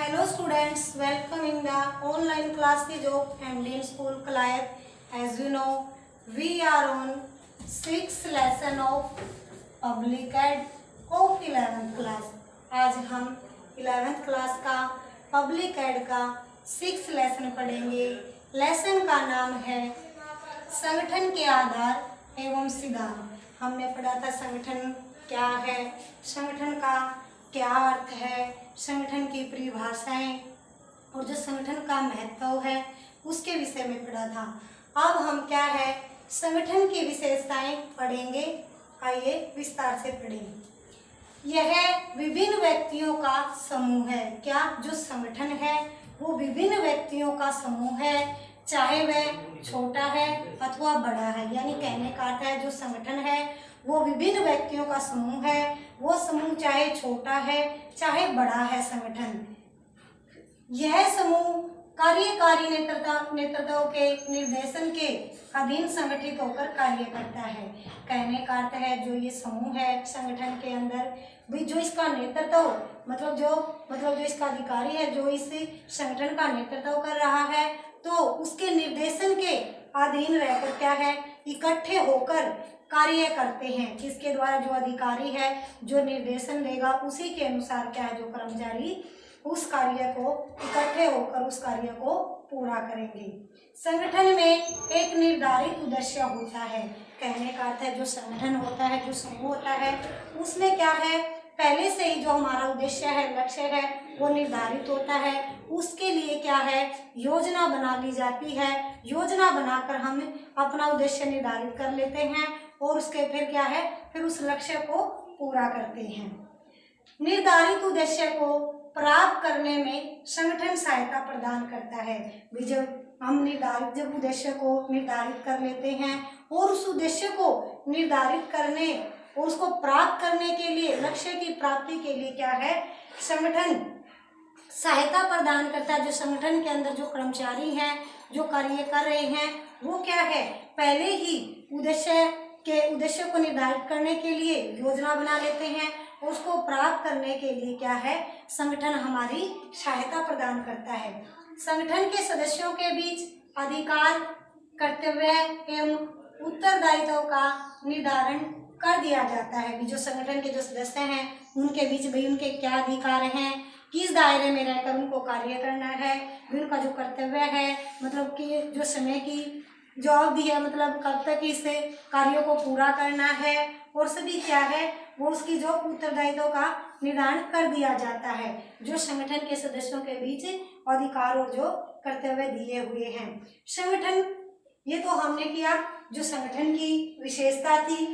Hello students, welcome in the online classes of MDN School Kalayat. As you know, we are on 6th lesson of Public Ed of 11th class. आज हम 11th class का public add का 6th lesson पढ़ेंगे। Lesson का नाम है संगठन के आधार एवं सिद्धांत। हमने पढ़ा था संगठन क्या है, संगठन का क्या अर्थ है, संगठन की परिभाषाएं और जो संगठन का महत्व है उसके विषय में पढ़ा था। अब हम क्या है संगठन की विशेषताएं पढ़ेंगे। आइए विस्तार से पढ़ेंगे। यह विभिन्न व्यक्तियों का समूह है। क्या जो संगठन है वो विभिन्न व्यक्तियों का समूह है, चाहे वह छोटा है अथवा बड़ा है। यानी कहने का अर्थ है जो संगठन है वो विभिन्न व्यक्तियों का समूह है। वो समूह चाहे छोटा है चाहे बड़ा है संगठन। यह समूह कार्यकारी नेतृत्व के निर्देशन के अधीन संगठित होकर कार्य करता है। कहने का अर्थ है जो ये समूह है संगठन के अंदर भी जो इसका नेतृत्व मतलब जो इसका अधिकारी है जो इस संगठन का नेतृत्व कर रहा है तो उसके निर्देशन के अधीन रहकर क्या है इकट्ठे होकर कार्य करते हैं। जिसके द्वारा जो अधिकारी है जो निर्देशन देगा उसी के अनुसार क्या है जो कर्मचारी उस कार्य को इकट्ठे होकर उस कार्य को पूरा करेंगे। संगठन में एक निर्धारित उद्देश्य होता है। कहने का अर्थ है जो संगठन होता है जो समूह होता है उसमें क्या है पहले से ही जो हमारा उद्देश्य है लक्ष्य है वो निर्धारित होता है। उसके लिए क्या है योजना बना ली जाती है। योजना बनाकर हम अपना उद्देश्य निर्धारित कर लेते हैं और उसके फिर क्या है फिर उस लक्ष्य को पूरा करते हैं। निर्धारित उद्देश्य को प्राप्त करने में संगठन सहायता प्रदान करता है। जब हम जब उद्देश्य को निर्धारित कर लेते हैं और उस उद्देश्य को निर्धारित करने और उसको प्राप्त करने के लिए लक्ष्य की प्राप्ति के लिए क्या है संगठन सहायता प्रदान करता है। जो संगठन के अंदर जो कर्मचारी हैं जो कार्य कर रहे हैं वो क्या है पहले ही उद्देश्य को निर्धारित करने के लिए योजना बना लेते हैं। उसको प्राप्त करने के लिए क्या है संगठन हमारी सहायता प्रदान करता है। संगठन के सदस्यों के बीच अधिकार कर्तव्य एवं उत्तरदायित्व का निर्धारण कर दिया जाता है कि जो संगठन के जो सदस्य हैं उनके बीच भाई उनके क्या अधिकार हैं, किस दायरे में रहकर उनको कार्य करना है, उनका जो कर्तव्य है मतलब कि जो समय की जो अवधि है मतलब कब तक इस कार्यों को पूरा करना है और सभी क्या है वो उसकी जो उत्तरदायित्व का निर्धारण कर दिया जाता है। जो संगठन के सदस्यों के बीच अधिकार और जो कर्तव्य दिए हुए हैं। संगठन ये तो हमने किया जो संगठन की विशेषता थी।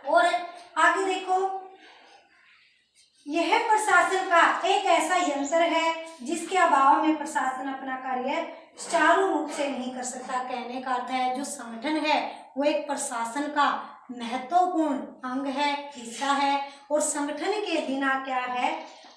और आगे देखो यह प्रशासन का एक ऐसा यंत्र है जिसके अभाव में प्रशासन अपना कार्य सुचारू रूप से नहीं कर सकता। कहने का अर्थ है जो संगठन है वो एक प्रशासन का महत्वपूर्ण अंग है हिस्सा है और संगठन के बिना क्या है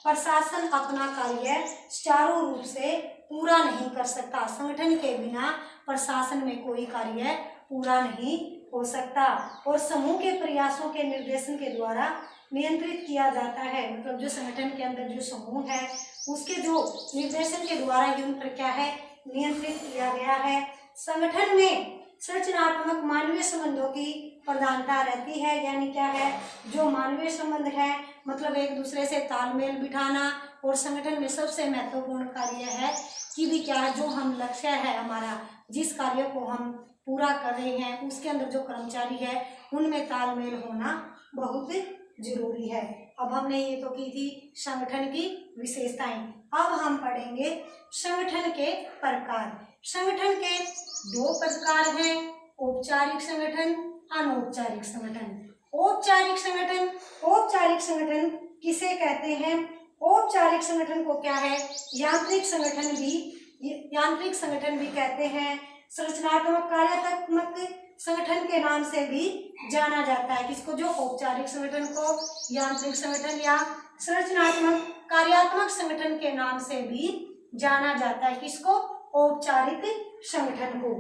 प्रशासन अपना कार्य सुचारू रूप से पूरा नहीं कर सकता। संगठन के बिना प्रशासन में कोई कार्य पूरा नहीं हो सकता और समूह के प्रयासों के निर्देशन के द्वारा नियंत्रित किया जाता है। मतलब जो संगठन के अंदर जो समूह है उसके जो निर्देशन के द्वारा ही उन पर क्या है नियंत्रित किया गया है। संगठन में संरचनात्मक मानवीय संबंधों की प्रधानता रहती है। यानी क्या है जो मानवीय संबंध है मतलब एक दूसरे से तालमेल बिठाना और संगठन में सबसे महत्वपूर्ण कार्य है कि भी क्या है जो हम लक्ष्य है हमारा जिस कार्य को हम पूरा कर रहे हैं उसके अंदर जो कर्मचारी है उनमें तालमेल होना बहुत जरूरी है। अब हमने ये तो की थी संगठन की विशेषताएं। अब हम पढ़ेंगे संगठन के प्रकार। संगठन के दो प्रकार हैं औपचारिक संगठन अनौपचारिक संगठन। औपचारिक संगठन किसे कहते हैं? औपचारिक संगठन को क्या है यांत्रिक संगठन भी कहते हैं। संरचनात्मक कार्यात्मक संगठन के नाम से भी जाना जाता है। किसको? जो औपचारिक संगठन को यांत्रिक संगठन या संरचनात्मक कार्यात्मक संगठन के नाम से भी जाना जाता है। किसको? औपचारिक संगठन को।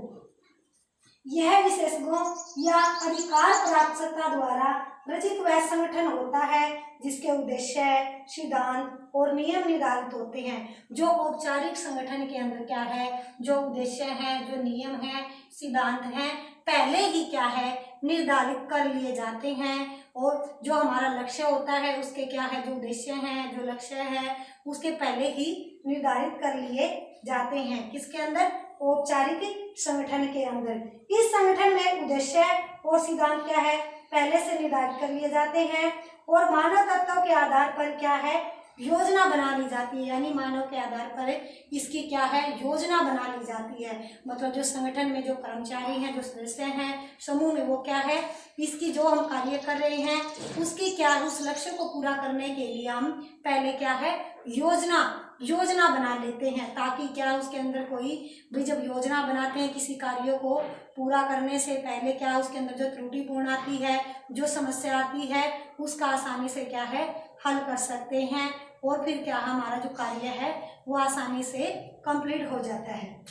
यह विशेषज्ञों या अधिकार प्राप्त सत्ता द्वारा रचित वह संगठन होता है जिसके उद्देश्य, सिद्धांत और नियम निर्धारित होते हैं। जो औपचारिक संगठन के अंदर क्या है, जो उद्देश्य है, जो नियम है, सिद्धांत है, पहले ही क्या है निर्धारित कर लिए जाते हैं। और जो हमारा लक्ष्य होता है उसके क्या है, जो उद्देश्य है, जो लक्ष्य है, उसके पहले ही निर्धारित कर लिए जाते हैं। किसके अंदर, औपचारिक संगठन के अंदर। इस संगठन में उद्देश्य और सिद्धांत क्या है, पहले से निर्धारित कर लिए जाते हैं। और मानव तत्वों के आधार पर क्या है, योजना बना ली जाती है, यानी मानव के आधार पर इसकी क्या है, योजना बना ली जाती है। मतलब जो संगठन में जो कर्मचारी हैं, जो सदस्य हैं समूह में, वो क्या है, इसकी जो हम कार्य कर रहे हैं उसकी क्या, उस लक्ष्य को पूरा करने के लिए हम पहले क्या है, योजना बना लेते हैं, ताकि क्या उसके अंदर कोई भी, जब योजना बनाते हैं किसी कार्य को पूरा करने से पहले क्या उसके अंदर जो त्रुटिपूर्ण आती है, जो समस्या आती है, उसका आसानी से क्या है हल कर सकते हैं। और फिर क्या हमारा जो कार्य है वो आसानी से कंप्लीट हो जाता है।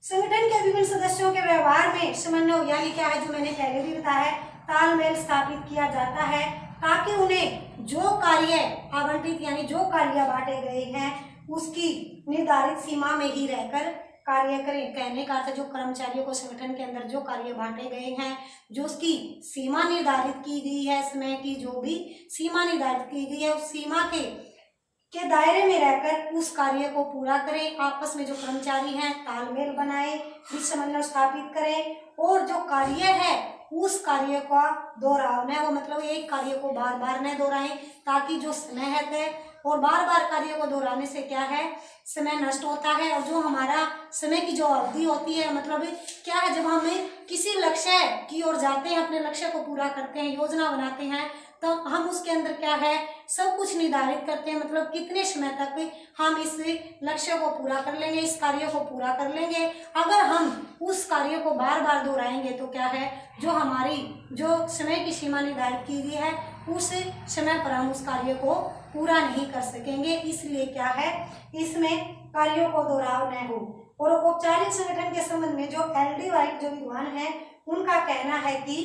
संगठन के विभिन्न सदस्यों के व्यवहार में समन्वय यानी क्या है, जो मैंने पहले भी बताया, तालमेल स्थापित किया जाता है ताकि उन्हें जो कार्य आवंटित यानी जो कार्य बांटे गए हैं उसकी निर्धारित सीमा में ही रहकर कार्य करें। कहने का अर्थ, जो कर्मचारियों को संगठन के अंदर जो कार्य बांटे गए हैं, जो उसकी सीमा निर्धारित की गई है, समय की जो भी सीमा निर्धारित की गई है, उस सीमा के दायरे में रहकर उस कार्य को पूरा करें। आपस में जो कर्मचारी हैं तालमेल बनाए, समन्वय स्थापित करें और जो कार्य है उस कार्य का दोहराव न हो, मतलब एक कार्य को बार बार न दोहराएं, ताकि जो समय है और बार बार कार्य को दोहराने से क्या है, समय नष्ट होता है। और जो हमारा समय की जो अवधि होती है, मतलब क्या है, जब हम किसी लक्ष्य की ओर जाते हैं, अपने लक्ष्य को पूरा करते हैं, योजना बनाते हैं, तो हम उसके अंदर क्या है सब कुछ निर्धारित करते हैं, मतलब कितने समय तक हम इस लक्ष्य को पूरा कर लेंगे, इस कार्य को पूरा कर लेंगे। अगर हम उस कार्य को बार बार दोहराएंगे तो क्या है, जो हमारी जो समय की सीमा निर्धारित की गई है उस समय पर हम उस कार्य को पूरा नहीं कर सकेंगे। इसलिए क्या है, इसमें कार्यों को दोहराव न हो। और औपचारिक संगठन के संबंध में जो एल.डी. वाइट जो विद्वान है उनका कहना है कि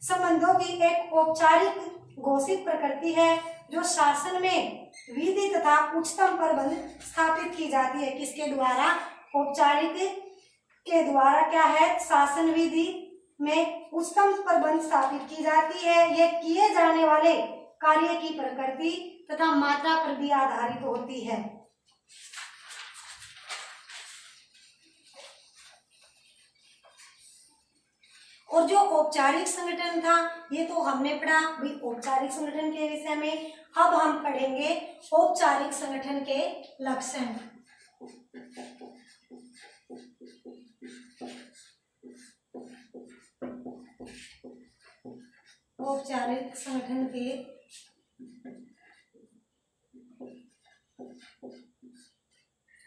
संबंधों की एक औपचारिक घोषित प्रकृति है जो शासन में विधि तथा उच्चतम प्रबंध स्थापित की जाती है। किसके द्वारा, औपचारिक के द्वारा क्या है, शासन विधि में उच्चतम प्रबंध स्थापित की जाती है। ये किए जाने वाले कार्य की प्रकृति तथा मात्रा पर भी आधारित होती है। और जो औपचारिक संगठन था ये तो हमने पढ़ा भी औपचारिक संगठन के विषय में। अब हम पढ़ेंगे औपचारिक संगठन के लक्षण। औपचारिक संगठन के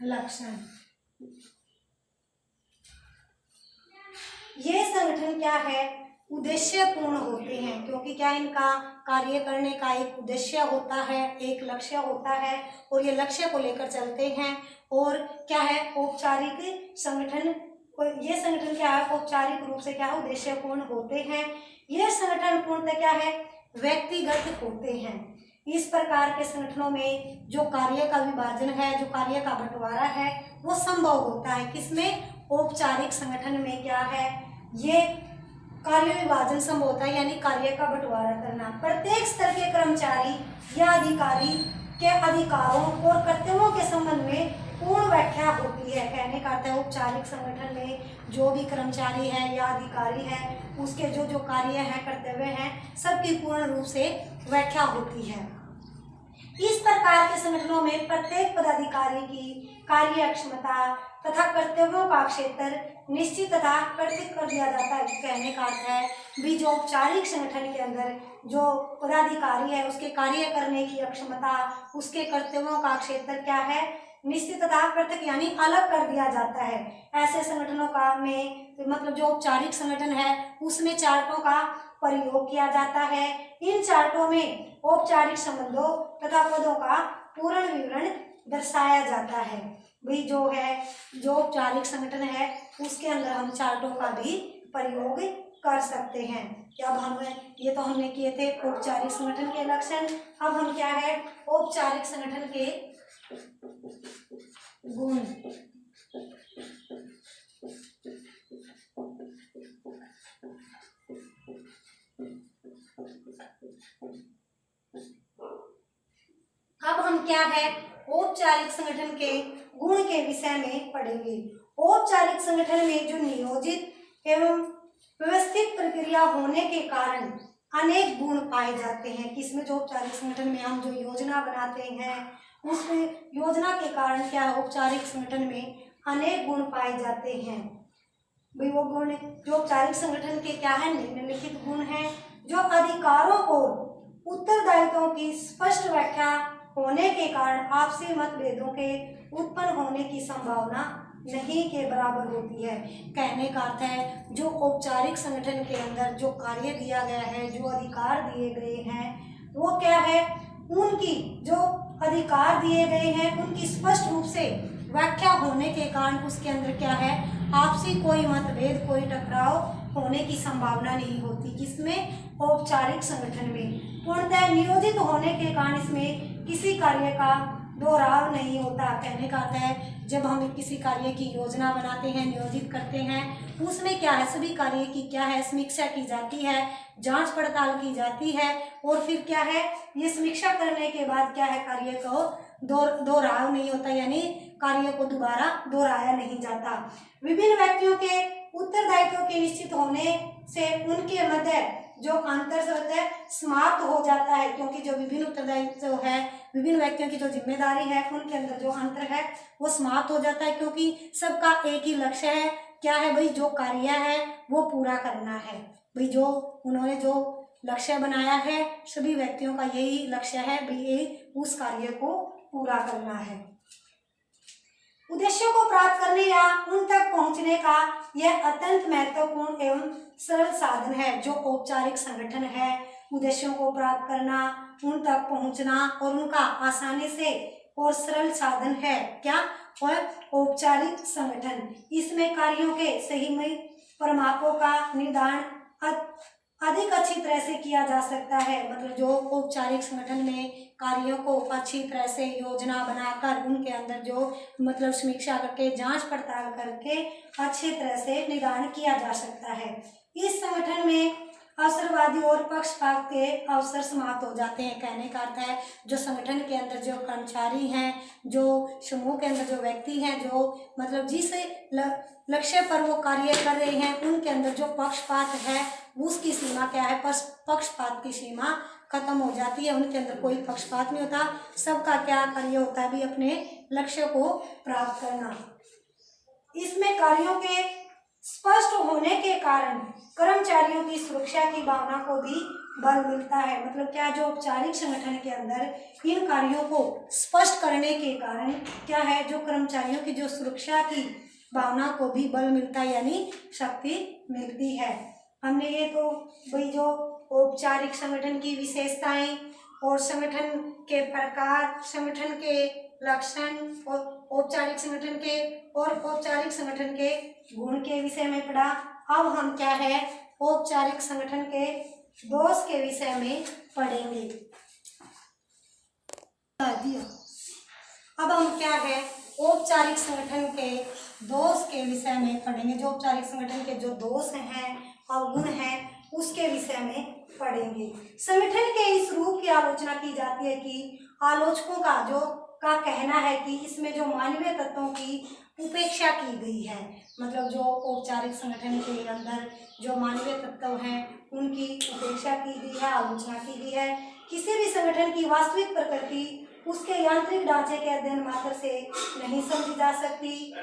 लक्षण। ये संगठन क्या है, उद्देश्य पूर्ण होते हैं, क्योंकि क्या इनका कार्य करने का एक उद्देश्य होता है, एक लक्ष्य होता है और ये लक्ष्य को लेकर चलते हैं। और क्या है, औपचारिक संगठन, ये संगठन क्या है, औपचारिक रूप से क्या है, उद्देश्य पूर्ण होते हैं। ये संगठन पूर्णतः क्या है, व्यक्तिगत होते हैं। इस प्रकार के संगठनों में जो कार्य का विभाजन है, जो कार्य का बंटवारा है वो संभव होता है। किसमें, औपचारिक संगठन में क्या है, ये कार्य विभाजन संभव होता है, यानी कार्य का बंटवारा करना। प्रत्येक स्तर के कर्मचारी या अधिकारी के अधिकारों और कर्तव्यों के संबंध में पूर्ण व्याख्या होती है। कहने का अर्थ है, औपचारिक संगठन में जो भी कर्मचारी है या अधिकारी है उसके जो जो कार्य है, कर्तव्य हैं, सबकी पूर्ण रूप से व्याख्या होती है। इस प्रकार के संगठनों में प्रत्येक पदाधिकारी की कार्य क्षमता तथा कर्तव्यों का क्षेत्र निश्चित तथा प्रतीक कर दिया जाता है। कहने का अर्थ है भी जो औपचारिक संगठन के अंदर जो पदाधिकारी है उसके कार्य करने की क्षमता, उसके कर्तव्यों का क्षेत्र क्या है, निश्चित तथा पृथक यानी अलग कर दिया जाता है। ऐसे संगठनों का में मतलब जो औपचारिक संगठन है उसमें चार्टों का प्रयोग किया जाता है। इन चार्टों में औपचारिक संबंधों तथा पदों का पूर्ण विवरण दर्शाया जाता है। भाई जो है, जो औपचारिक संगठन है उसके अंदर हम चार्टों का भी प्रयोग कर सकते हैं। क्या अब हम, ये तो हमने किए थे औपचारिक संगठन के लक्षण। अब हम क्या है, औपचारिक संगठन के गुण। अब हम क्या है, औपचारिक संगठन के गुण के विषय में पढ़ेंगे। औपचारिक संगठन में जो नियोजित एवं व्यवस्थित प्रक्रिया होने के कारण अनेक गुण पाए जाते हैं। किसमें, जो औपचारिक संगठन में हम जो योजना बनाते हैं, उसमें योजना के कारण क्या है, औपचारिक संगठन में अनेक गुण पाए जाते हैं। भाई वो गुण जो औपचारिक संगठन के क्या है, निम्नलिखित गुण हैं। जो अधिकारों और उत्तरदायित्वों की स्पष्ट व्याख्या होने के कारण आपसी मतभेदों के उत्पन्न होने की संभावना नहीं के बराबर होती है। कहने का अर्थ है, जो औपचारिक संगठन के अंदर जो कार्य दिया गया है, जो अधिकार दिए गए हैं, वो क्या है, उनकी जो अधिकार दिए गए हैं उनकी स्पष्ट रूप से व्याख्या होने के कारण उसके अंदर क्या है, आपसी कोई मतभेद, कोई टकराव होने की संभावना नहीं होती। किसमें, औपचारिक संगठन में। पूर्णतः नियोजित होने के कारण इसमें किसी कार्य का दोहराव नहीं होता। कहने का अर्थ है, जब हम किसी कार्य की योजना बनाते हैं, नियोजित करते हैं, उसमें क्या है, सभी कार्य की क्या है, समीक्षा की जाती है, जांच पड़ताल की जाती है, और फिर क्या है, ये समीक्षा करने के बाद क्या है, कार्य को दोहराव नहीं होता, यानी कार्य को दोबारा दोहराया नहीं जाता। विभिन्न व्यक्तियों के उत्तरदायित्व के निश्चित होने से उनके मध्य जो अंतर है समाप्त हो जाता है, क्योंकि जो विभिन्न उत्तरदायित्व है, विभिन्न व्यक्तियों की जो जिम्मेदारी है, उनके अंदर जो अंतर है वो समाप्त हो जाता है, क्योंकि सबका एक ही लक्ष्य है। क्या है भाई, जो कार्य है वो पूरा करना है। भाई जो उन्होंने जो लक्ष्य बनाया है, सभी व्यक्तियों का यही लक्ष्य है भाई, उस कार्य को पूरा करना है। उद्देश्यों को प्राप्त करने या उन तक पहुंचने का यह अत्यंत महत्वपूर्ण एवं सरल साधन है। जो औपचारिक संगठन है, उद्देश्यों को प्राप्त करना, उन तक पहुंचना और उनका आसानी से और सरल साधन है क्या, और औपचारिक संगठन। इसमें कार्यों के सही में परिमापों का निर्धारण अधिक अच्छी तरह से किया जा सकता है। मतलब जो औपचारिक संगठन में कार्यों को अच्छी तरह से योजना बनाकर उनके अंदर जो मतलब समीक्षा करके, जांच पड़ताल करके अच्छी तरह से निर्धारण किया जा सकता है। इस संगठन में अवसरवादी और पक्षपात के अवसर समाप्त हो जाते हैं। कहने का अर्थ है, जो संगठन के अंदर जो कर्मचारी हैं, जो समूह के अंदर जो व्यक्ति हैं, जो मतलब जिस लक्ष्य पर वो कार्य कर रहे हैं, उनके अंदर जो पक्षपात है उसकी सीमा क्या है, पक्षपात की सीमा खत्म हो जाती है। उनके अंदर कोई पक्षपात नहीं होता, सबका क्या कार्य होता है भी अपने लक्ष्य को प्राप्त करना। इसमें कार्यों के स्पष्ट होने के कारण कर्मचारियों की सुरक्षा की भावना को भी बल मिलता है। मतलब क्या, जो औपचारिक संगठन के अंदर इन कार्यों को स्पष्ट करने के कारण क्या है, जो कर्मचारियों की जो सुरक्षा की भावना को भी बल मिलता है, यानी शक्ति मिलती है। हमने ये तो भाई जो औपचारिक संगठन की विशेषताएं और संगठन के प्रकार, संगठन के लक्षण और औपचारिक संगठन के और औपचारिक संगठन के गुण के विषय में पढ़ा। अब हम क्या है, औपचारिक संगठन के दोष के विषय में पढ़ेंगे। अब हम क्या है, औपचारिक संगठन के दोष के विषय में पढ़ेंगे। जो औपचारिक संगठन के जो दोष हैं और गुण हैं उसके विषय में पढ़ेंगे। संगठन के इस रूप की आलोचना की जाती है कि आलोचकों का कहना है कि इसमें जो मानवीय तत्वों की उपेक्षा की गई है। मतलब जो औपचारिक संगठन के अंदर जो मानवीय तत्व हैं उनकी उपेक्षा की गई है, आलोचना की गई है। किसी भी संगठन की वास्तविक प्रकृति उसके यांत्रिक ढांचे के अध्ययन मात्र से नहीं समझी जा सकती,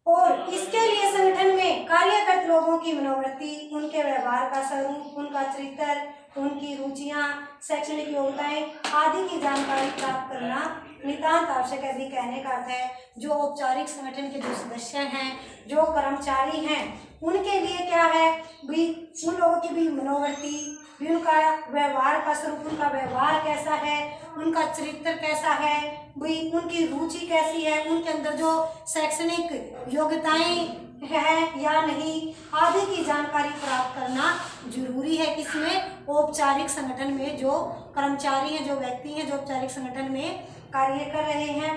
और इसके लिए संगठन में कार्यरत लोगों की मनोवृत्ति, उनके व्यवहार का स्वरूप, उनका चरित्र, उनकी रुचियां, शैक्षणिक योग्यताएं आदि की जानकारी प्राप्त करना नितांत आवश्यक है। भी कहने का अर्थ है, जो औपचारिक संगठन के जो सदस्य हैं, जो कर्मचारी हैं, उनके लिए क्या है भी, उन लोगों की भी मनोवृत्ति, भी उनका व्यवहार का स्वरूप, उनका व्यवहार कैसा है, उनका चरित्र कैसा है, भी उनकी रुचि कैसी है, उनके अंदर जो शैक्षणिक योग्यताएं है या नहीं आदि की जानकारी प्राप्त करना जरूरी है। किसमें? औपचारिक संगठन में जो कर्मचारी हैं, जो व्यक्ति हैं, जो औपचारिक संगठन में कार्य कर रहे हैं।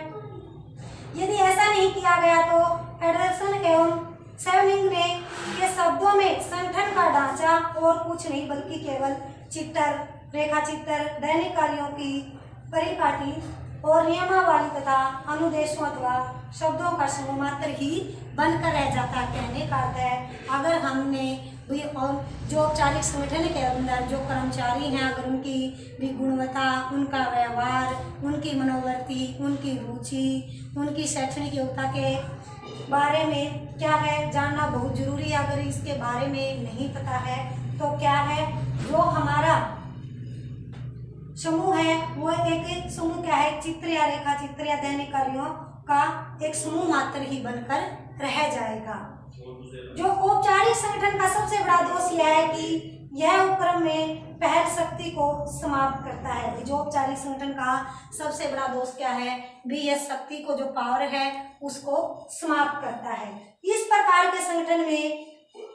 यदि ऐसा नहीं किया गया तो एंडरसन एवं सेवनिंग ने के शब्दों में संगठन का ढांचा और कुछ नहीं बल्कि केवल चित्र, रेखा चित्र, दैनिक कार्यों की परिपाटी और नियमावली तथा अनुदेशों अथवा शब्दों का समूह मात्र ही बनकर रह जाता। कहने का अर्थ है अगर हमने भी और जो औपचारिक संगठन के अंदर जो कर्मचारी हैं अगर उनकी भी गुणवत्ता, उनका व्यवहार, उनकी मनोवृत्ति, उनकी रुचि, उनकी शैक्षणिक योग्यता के बारे में क्या है जानना बहुत जरूरी है। अगर इसके बारे में नहीं पता है तो क्या है, जो हमारा समूह है वो एक समूह क्या है, चित्र या रेखा चित्र या दैनिक कार्यों का एक समूह मात्र ही बनकर रह जाएगा। जो औपचारिक संगठन का सबसे बड़ा दोष यह है कि यह उपक्रम में पहल शक्ति को समाप्त करता है। जो औपचारिक संगठन का सबसे बड़ा दोष क्या है भी, यह शक्ति को जो पावर है उसको समाप्त करता है। इस प्रकार के संगठन में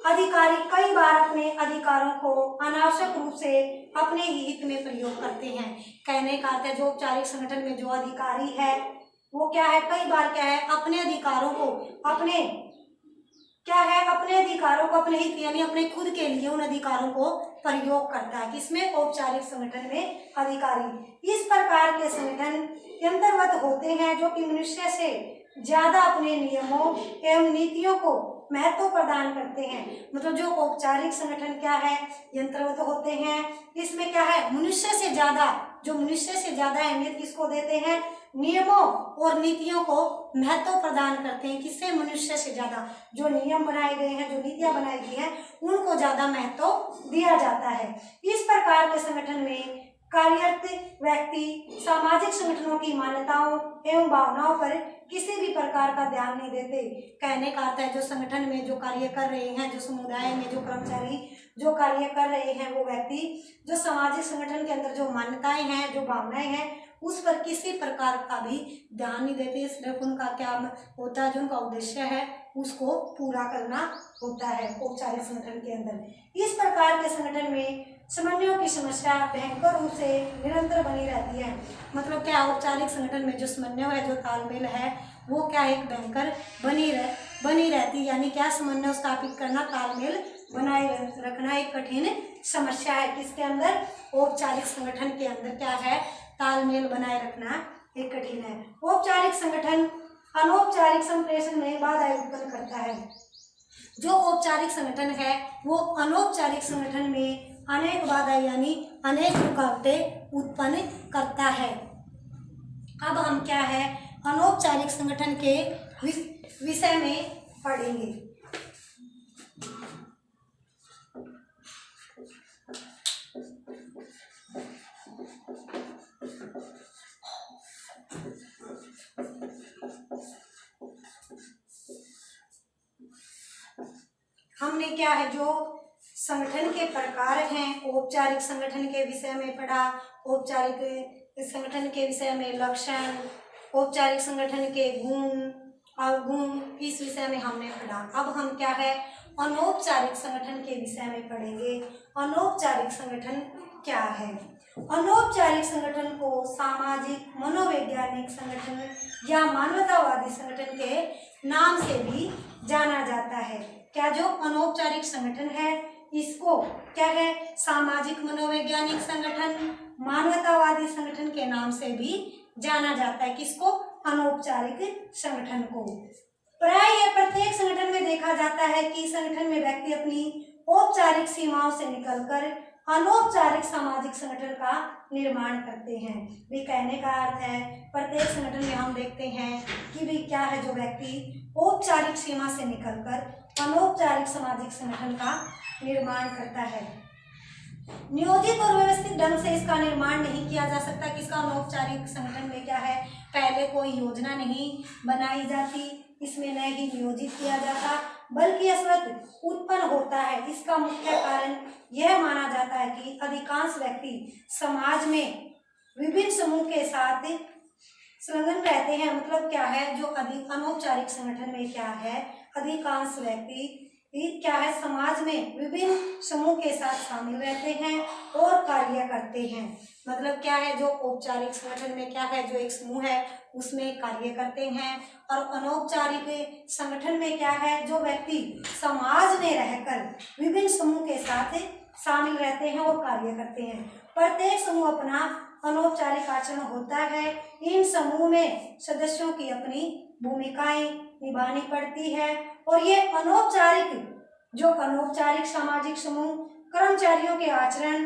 अधिकारी कई बार अपने अधिकारों को अनावश्यक रूप से अपने ही हित में प्रयोग करते हैं। कहने का अर्थ है जो औपचारिक संगठन में जो अधिकारी है वो क्या है, कई बार क्या है अपने अधिकारों को अपने अपने हित यानी अपने खुद के लिए उन अधिकारों को प्रयोग करता है। किसमें? औपचारिक संगठन में अधिकारी। इस प्रकार के संगठन अंतर्गत होते हैं जो कि मनुष्य से ज्यादा अपने नियमों एवं नीतियों को महत्व प्रदान करते हैं। मतलब जो औपचारिक संगठन क्या है, अंतर्गत होते हैं, इसमें क्या है मनुष्य से ज्यादा अहमियत किसको देते हैं, नियमों और नीतियों को महत्व प्रदान करते हैं। किससे? मनुष्य से ज्यादा। जो नियम बनाए गए हैं, जो नीतियां बनाई गई हैं, उनको ज्यादा महत्व दिया जाता है। इस प्रकार के संगठन में कार्यरत व्यक्ति सामाजिक संगठनों की मान्यताओं एवं भावनाओं पर किसी भी प्रकार का ध्यान नहीं देते। कहने का अर्थ है जो संगठन में जो कार्य कर रहे हैं, जो समुदाय में जो कर्मचारी जो कार्य कर रहे हैं, वो व्यक्ति जो सामाजिक संगठन के अंदर जो मान्यताएं हैं, जो भावनाएं हैं, उस पर किसी प्रकार का भी ध्यान नहीं देते। सिर्फ उनका क्या होता है, जो उनका उद्देश्य है उसको पूरा करना होता है औपचारिक संगठन के अंदर। इस प्रकार के संगठन में समन्वयों की समस्या भयंकर रूप से निरंतर बनी रहती है। मतलब क्या, औपचारिक संगठन में जो समन्वय है, जो तालमेल है, वो क्या एक भयंकर बनी रहती। यानी क्या, समन्वय स्थापित करना, तालमेल बनाए रखना एक कठिन समस्या है। किसके अंदर? औपचारिक संगठन के अंदर क्या है, तालमेल बनाए रखना एक कठिन है। औपचारिक संगठन अनौपचारिक संप्रेषण में बाधा उत्पन्न करता है। जो औपचारिक संगठन है वो अनौपचारिक संगठन में अनेक बाधा यानी अनेक रुकावटें उत्पन्न करता है। अब हम क्या है अनौपचारिक संगठन के विषय में पढ़ेंगे। हमने क्या है जो संगठन के प्रकार हैं, औपचारिक संगठन के विषय में पढ़ा, औपचारिक संगठन के विषय में लक्षण, औपचारिक संगठन के गुण अवगुण, इस विषय में हमने पढ़ा। अब हम क्या है अनौपचारिक संगठन के विषय में पढ़ेंगे। अनौपचारिक संगठन क्या है? अनौपचारिक संगठन को सामाजिक मनोवैज्ञानिक संगठन या मानवतावादी संगठन के नाम से भी जाना जाता है। क्या जो अनौपचारिक संगठन है इसको क्या है सामाजिक मनोवैज्ञानिक संगठन, मानवतावादी संगठन के नाम से भी जाना जाता है। किसको? अनौपचारिक संगठन को। प्राय प्रत्येक संगठन में देखा जाता है कि संगठन में व्यक्ति अपनी औपचारिक सीमाओं से निकलकर अनौपचारिक सामाजिक संगठन का निर्माण करते हैं। भी कहने का अर्थ है प्रत्येक संगठन में हम देखते हैं कि भी क्या है जो व्यक्ति औपचारिक सीमा से निकलकर अनौपचारिक सामाजिक संगठन का निर्माण करता है। नियोजित और व्यवस्थित ढंग से इसका निर्माण नहीं किया जा सकता। किसका? अनौपचारिक संगठन में क्या है पहले कोई योजना नहीं बनाई जाती, इसमें न ही नियोजित किया जाता, बल्कि असमर्थ उत्पन्न होता है। इसका मुख्य कारण यह माना जाता है कि अधिकांश व्यक्ति समाज में विभिन्न समूह के साथ संलग्न रहते हैं। मतलब क्या है, जो अधिक अनौपचारिक संगठन में क्या है, अधिकांश व्यक्ति क्या है, समाज में विभिन्न समूह के साथ शामिल रहते हैं और कार्य करते हैं। मतलब क्या है, जो औपचारिक संगठन में क्या है, जो एक समूह है उसमें कार्य करते हैं, और अनौपचारिक संगठन में क्या है, जो व्यक्ति समाज में रहकर विभिन्न समूह के साथ शामिल रहते हैं और कार्य करते हैं। प्रत्येक समूह अपना अनौपचारिक आचरण होता है। इन समूह में सदस्यों की अपनी भूमिकाएं निभानी पड़ती है, और ये अनौपचारिक सामाजिक समूह कर्मचारियों के आचरण,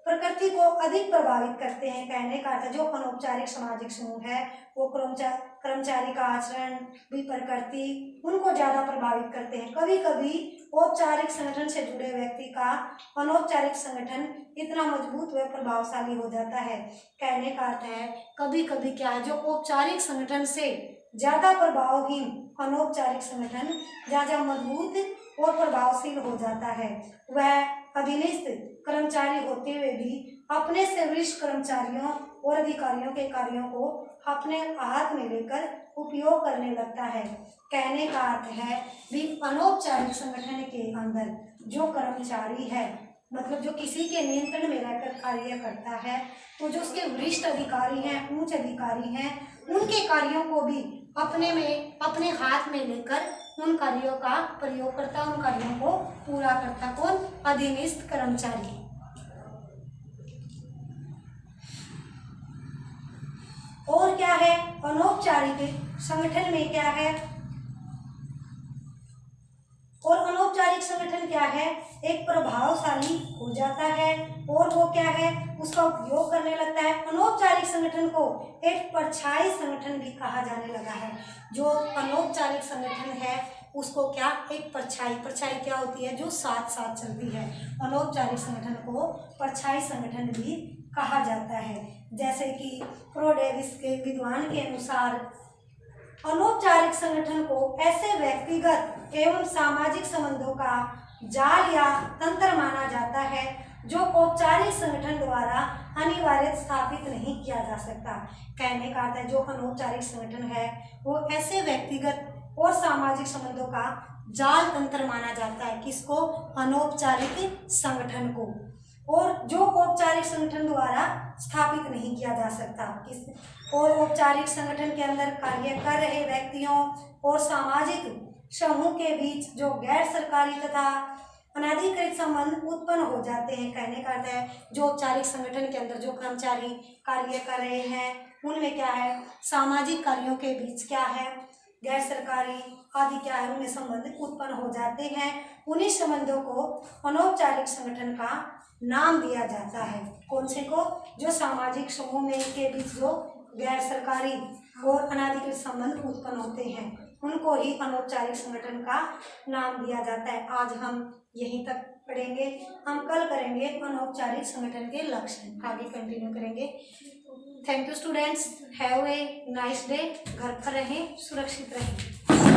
प्रकृति को अधिक प्रभावित करते हैं। कहने का अर्थ, जो अनौपचारिक सामाजिक समूह है वो कर्मचारी का आचरण भी, प्रकृति उनको ज्यादा प्रभावित करते हैं। कभी कभी औपचारिक संगठन से जुड़े व्यक्ति का अनौपचारिक संगठन इतना मजबूत व प्रभावशाली हो जाता है। कहने का अर्थ है, कभी कभी क्या है, जो औपचारिक संगठन से ज्यादा प्रभावहीन अनौपचारिक संगठन ज्यादा मजबूत और प्रभावशील हो जाता है। वह अधीनस्थ कर्मचारी होते हुए भी अपने से वरिष्ठ कर्मचारियों और अधिकारियों के कार्यों को अपने हाथ में लेकर उपयोग करने लगता है। कहने का अर्थ है, भी अनौपचारिक संगठन के अंदर जो कर्मचारी है, मतलब जो किसी के नियंत्रण में रहकर कार्य करता है, तो जो उसके वरिष्ठ अधिकारी हैं, उच्च अधिकारी हैं, उनके कार्यों को भी अपने हाथ में लेकर उन कार्यों का प्रयोग करता, उन कार्यों को पूरा करता। कौन? अधीनस्थ कर्मचारी। और क्या है, अनौपचारिक संगठन में क्या है, और अनौपचारिक संगठन क्या है, एक प्रभावशाली हो जाता है और वो क्या है, उसका उपयोग करने लगता है। अनौपचारिक संगठन को एक परछाई संगठन भी कहा जाने लगा है। जो अनौपचारिक संगठन है उसको क्या, एक परछाई क्या होती है, जो साथ साथ चलती है। अनौपचारिक संगठन को परछाई संगठन भी कहा जाता है। जैसे कि प्रोडेविस के विद्वान के अनुसार अनौपचारिक संगठन को ऐसे व्यक्तिगत एवं सामाजिक संबंधों का जाल या तंत्र माना जाता है जो औपचारिक संगठन द्वारा अनिवार्य स्थापित नहीं किया जा सकता। कहने का अर्थ है, जो अनौपचारिक संगठन है वो ऐसे व्यक्तिगत और सामाजिक संबंधों का जाल तंत्र माना जाता है। किसको? अनौपचारिक संगठन को। और जो औपचारिक संगठन द्वारा स्थापित नहीं किया जा सकता। और औपचारिक संगठन के अंदर कार्य कर रहे व्यक्तियों और सामाजिक समूह के बीच जो गैर सरकारी तथा अनाधिकृत संबंध उत्पन्न हो जाते हैं। कहने का अर्थ है, जो औपचारिक संगठन के अंदर जो कर्मचारी कार्य कर रहे हैं उनमें क्या है, सामाजिक कार्यों के बीच क्या है, गैर सरकारी आदि क्या है, उनमें संबंध उत्पन्न हो जाते हैं। उन्हीं संबंधों को अनौपचारिक संगठन का नाम दिया जाता है। कौन से को? जो सामाजिक समूह में के बीच जो गैर सरकारी और अनाधिकृत संबंध उत्पन्न होते हैं उनको ही अनौपचारिक संगठन का नाम दिया जाता है। आज हम यहीं तक पढ़ेंगे। हम कल करेंगे अनौपचारिक संगठन के लक्षण, आगे कंटिन्यू करेंगे। Thank you students, have a nice day. घर पर रहें, सुरक्षित रहें।